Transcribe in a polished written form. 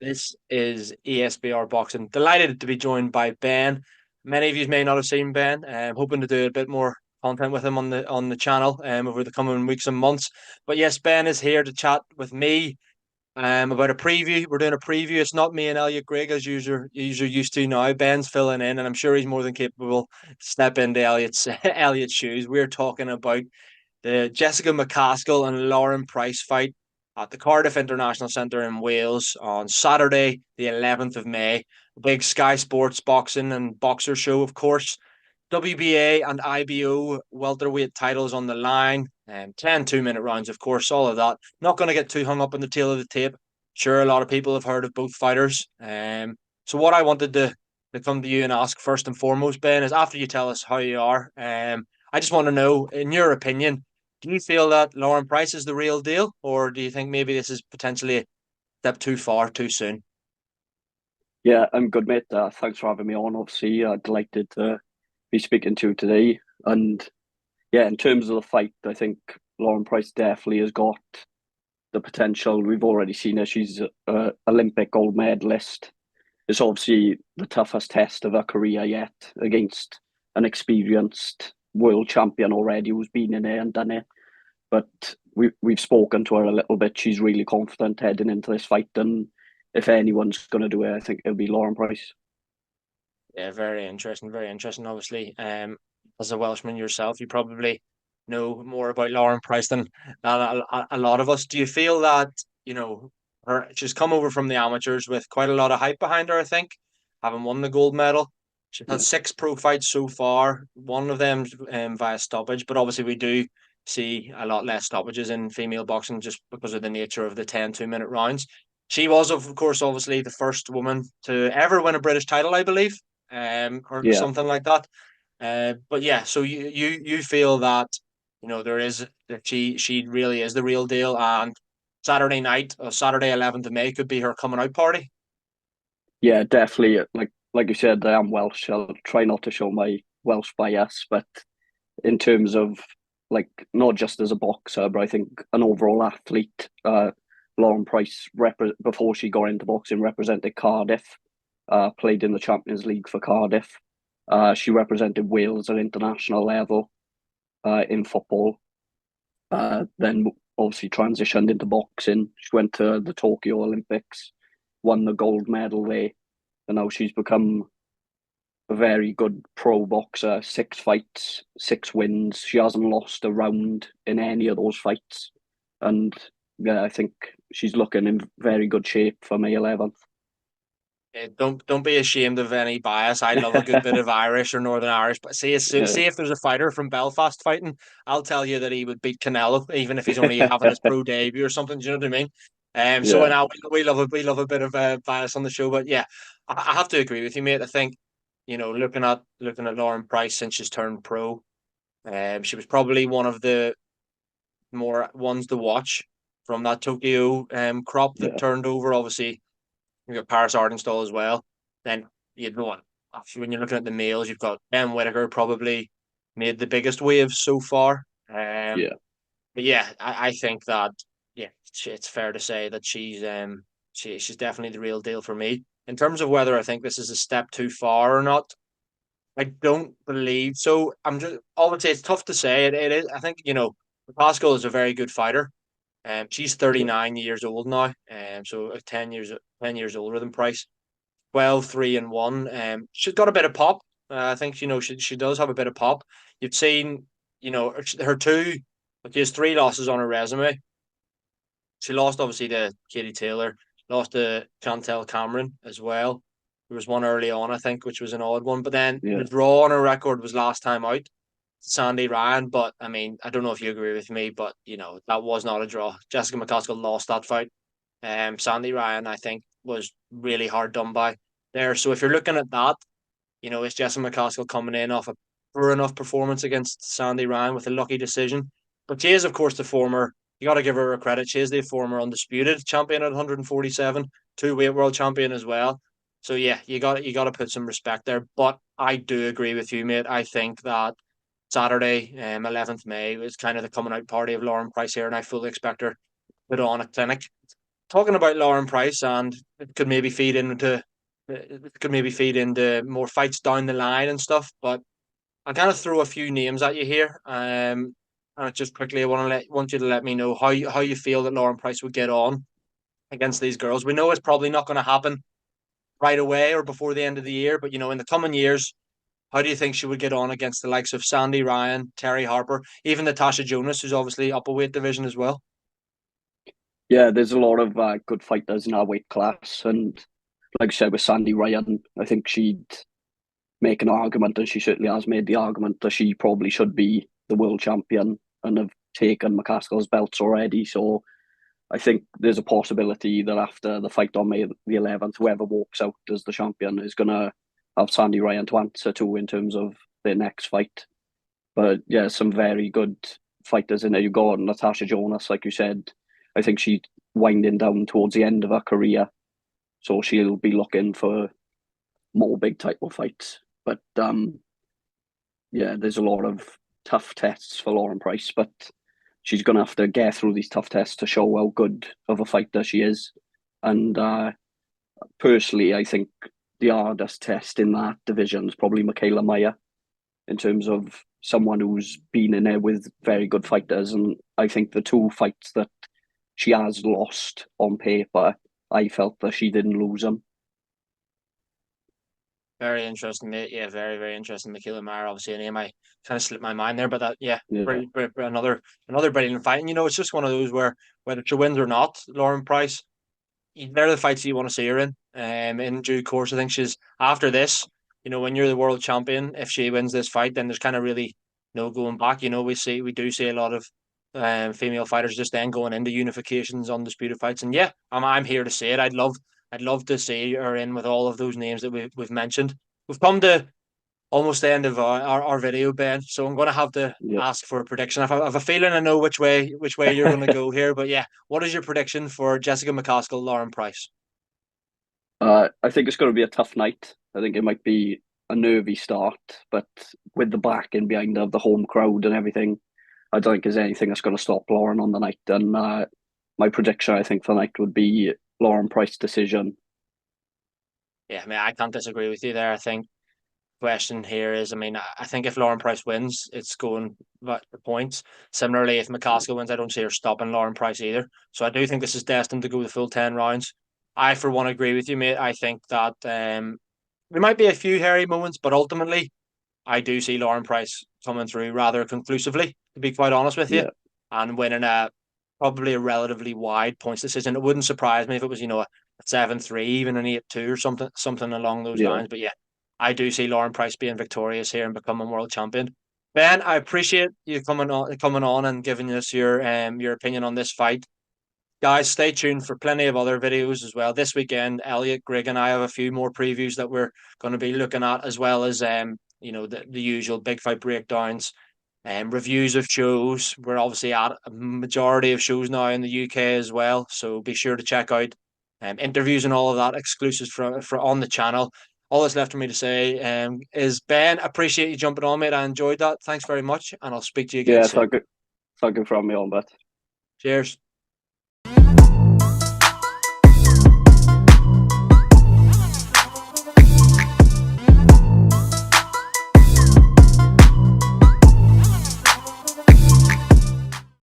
This is ESBR Boxing. Delighted to be joined by Ben. Many of you may not have seen Ben. I'm hoping to do a bit more content with him on the channel over the coming weeks and months. But yes, Ben is here to chat with me about a preview. We're doing a preview. It's not me and Elliot Grigg as you're used to now. Ben's filling in, and I'm sure he's more than capable to step into Elliot's Elliot's shoes. We're talking about the Jessica McCaskill and Lauren Price fight at the Cardiff International Centre in Wales on Saturday, the 11th of May. A big Sky Sports boxing and boxer show, of course. WBA and IBO welterweight titles on the line, and 10 2-minute rounds, of course, all of that. Not going to get too hung up on the tail of the tape. Sure, a lot of people have heard of both fighters. So, what I wanted to come to you and ask first and foremost, Ben, is after you tell us how you are, I just want to know, in your opinion, do you feel that Lauren Price is the real deal, or do you think maybe this is potentially a step too far too soon? Yeah, I'm good, mate. Thanks for having me on. Obviously, delighted to be speaking to you today. And yeah, in terms of the fight, I think Lauren Price definitely has got the potential. We've already seen her. She's a Olympic gold medalist. It's obviously the toughest test of her career yet against an experienced world champion already who's been in it and done it. But we've spoken to her a little bit. She's really confident heading into this fight, and if anyone's going to do it, I think it'll be Lauren Price. Yeah, very interesting. Very interesting. Obviously, as a Welshman yourself, you probably know more about Lauren Price than a lot of us. Do you feel that she's come over from the amateurs with quite a lot of hype behind her? I think, having won the gold medal, she's had Yeah, six pro fights so far. One of them via stoppage, but obviously we do see a lot less stoppages in female boxing just because of the nature of the 10 2-minute rounds. She was, of course, obviously the first woman to ever win a British title, I believe, or yeah, something like that. But yeah, so you feel that there is that she really is the real deal, and Saturday night, Saturday 11th of May, could be her coming out party. yeah. Definitely. Like you said, I am Welsh. I'll try not to show my Welsh bias, but in terms of like not just as a boxer, but I think an overall athlete. Lauren Price before she got into boxing represented Cardiff. Played in the Champions League for Cardiff. She represented Wales at international level in football. Then obviously transitioned into boxing. She went to the Tokyo Olympics, won the gold medal there, and now she's become a very good pro boxer. 6 fights, 6 wins. She hasn't lost a round in any of those fights, and yeah, I think she's looking in very good shape for May 11th. Don't be ashamed of any bias. I love a good bit of Irish or Northern Irish, but Yeah, see if there's a fighter from Belfast fighting, I'll tell you that he would beat Canelo, even if he's only having his pro debut or something. Do you know what I mean? So yeah, now we love a bit of bias on the show, but yeah, I have to agree with you, mate. I think looking at Lauren Price since she's turned pro, she was probably one of the more ones to watch from that Tokyo crop that yeah, turned over. Obviously, you got Paris Ardenstall as well. Then you'd know actually when you're looking at the males, you've got Ben Whitaker probably made the biggest waves so far. yeah, But yeah, I think that yeah, it's fair to say that she's definitely the real deal for me. In terms of whether I think this is a step too far or not, I don't believe so. I would say it's tough to say. It is. I think Pascal is a very good fighter. She's yeah, 39 years old now. So 10 years older than Price. 12, 3 and 1. She's got a bit of pop. I think she does have a bit of pop. You've seen her two. She has three losses on her resume. She lost obviously to Katie Taylor, lost to Chantel Cameron as well. There was one early on, I think, which was an odd one. But then the yeah. draw on her record was last time out, Sandy Ryan. But I mean, I don't know if you agree with me, but that was not a draw. Jessica McCaskill lost that fight. Sandy Ryan, I think, was really hard done by there. So if you're looking at that, is Jessica McCaskill coming in off a poor enough performance against Sandy Ryan with a lucky decision? But she is, of course, the former. You got to give her a credit. She is the former undisputed champion at 147, two-weight world champion as well. So yeah, you got to put some respect there. But I do agree with you, mate. I think that Saturday, 11th May, is kind of the coming out party of Lauren Price here, and I fully expect her to put on a clinic. talking about Lauren Price, and it could maybe feed into more fights down the line and stuff. But I'll kind of throw a few names at you here. And just quickly, want you to let me know how you feel that Lauren Price would get on against these girls. We know it's probably not going to happen right away or before the end of the year, but in the coming years, how do you think she would get on against the likes of Sandy Ryan, Terry Harper, even Natasha Jonas, who's obviously up a weight division as well? Yeah, there's a lot of good fighters in our weight class, and like I said with Sandy Ryan, I think she'd make an argument, and she certainly has made the argument that she probably should be the world champion and have taken McCaskill's belts already. So I think there's a possibility that after the fight on May the 11th, whoever walks out as the champion is going to have Sandy Ryan to answer to in terms of their next fight. But yeah, some very good fighters in there. You got Natasha Jonas, like you said. I think she's winding down towards the end of her career, so she'll be looking for more big title fights. But yeah, there's a lot of tough tests for Lauren Price, but she's going to have to get through these tough tests to show how good of a fighter she is. And personally, I think the hardest test in that division is probably Michaela Meyer in terms of someone who's been in there with very good fighters. And I think the two fights that she has lost on paper, I felt that she didn't lose them. Very interesting, mate. Yeah, very, very interesting. Michaela Meyer, obviously a name I kind of slipped my mind there, but that, yeah, Yeah, another brilliant fight. And it's just one of those where whether she wins or not, Lauren Price, they're the fights you want to see her in. In due course, I think she's after this. When you're the world champion, if she wins this fight, then there's kind of really no going back. We do see a lot of female fighters just then going into unifications, undisputed fights, and yeah, I'm here to say it. I'd love to see her in with all of those names that we've mentioned. We've come to almost the end of our video, Ben. So I'm going to have to yeah. ask for a prediction. I have a feeling I know which way you're going to go here, but yeah, what is your prediction for Jessica McCaskill, Lauren Price? I think it's going to be a tough night. I think it might be a nervy start, but with the backing behind of the home crowd and everything, I don't think there's anything that's going to stop Lauren on the night. And my prediction, I think, for the night would be Lauren Price decision. Yeah, I mean, I can't disagree with you there. I think question here is, I think if Lauren Price wins, it's going but the points. Similarly, if McCaskill wins, I don't see her stopping Lauren Price either. So I do think this is destined to go the full 10 rounds. I, for one, agree with you, mate. I think that there might be a few hairy moments, but ultimately, I do see Lauren Price coming through rather conclusively, to be quite honest with you, Yeah, and winning probably a relatively wide points decision. It wouldn't surprise me if it was, a 7-3, even an 8-2 or something along those yeah, lines. But yeah, I do see Lauren Price being victorious here and becoming world champion. Ben, I appreciate you coming on and giving us your opinion on this fight. Guys, stay tuned for plenty of other videos as well. This weekend, Elliot, Greg, and I have a few more previews that we're going to be looking at, as well as the usual big fight breakdowns and reviews of shows. We're obviously at a majority of shows now in the UK as well, so be sure to check out interviews and all of that exclusives for on the channel. All that's left for me to say is Ben, appreciate you jumping on, mate. I enjoyed that. Thanks very much, and I'll speak to you again yeah. soon. Thank you for having me on, but. Cheers.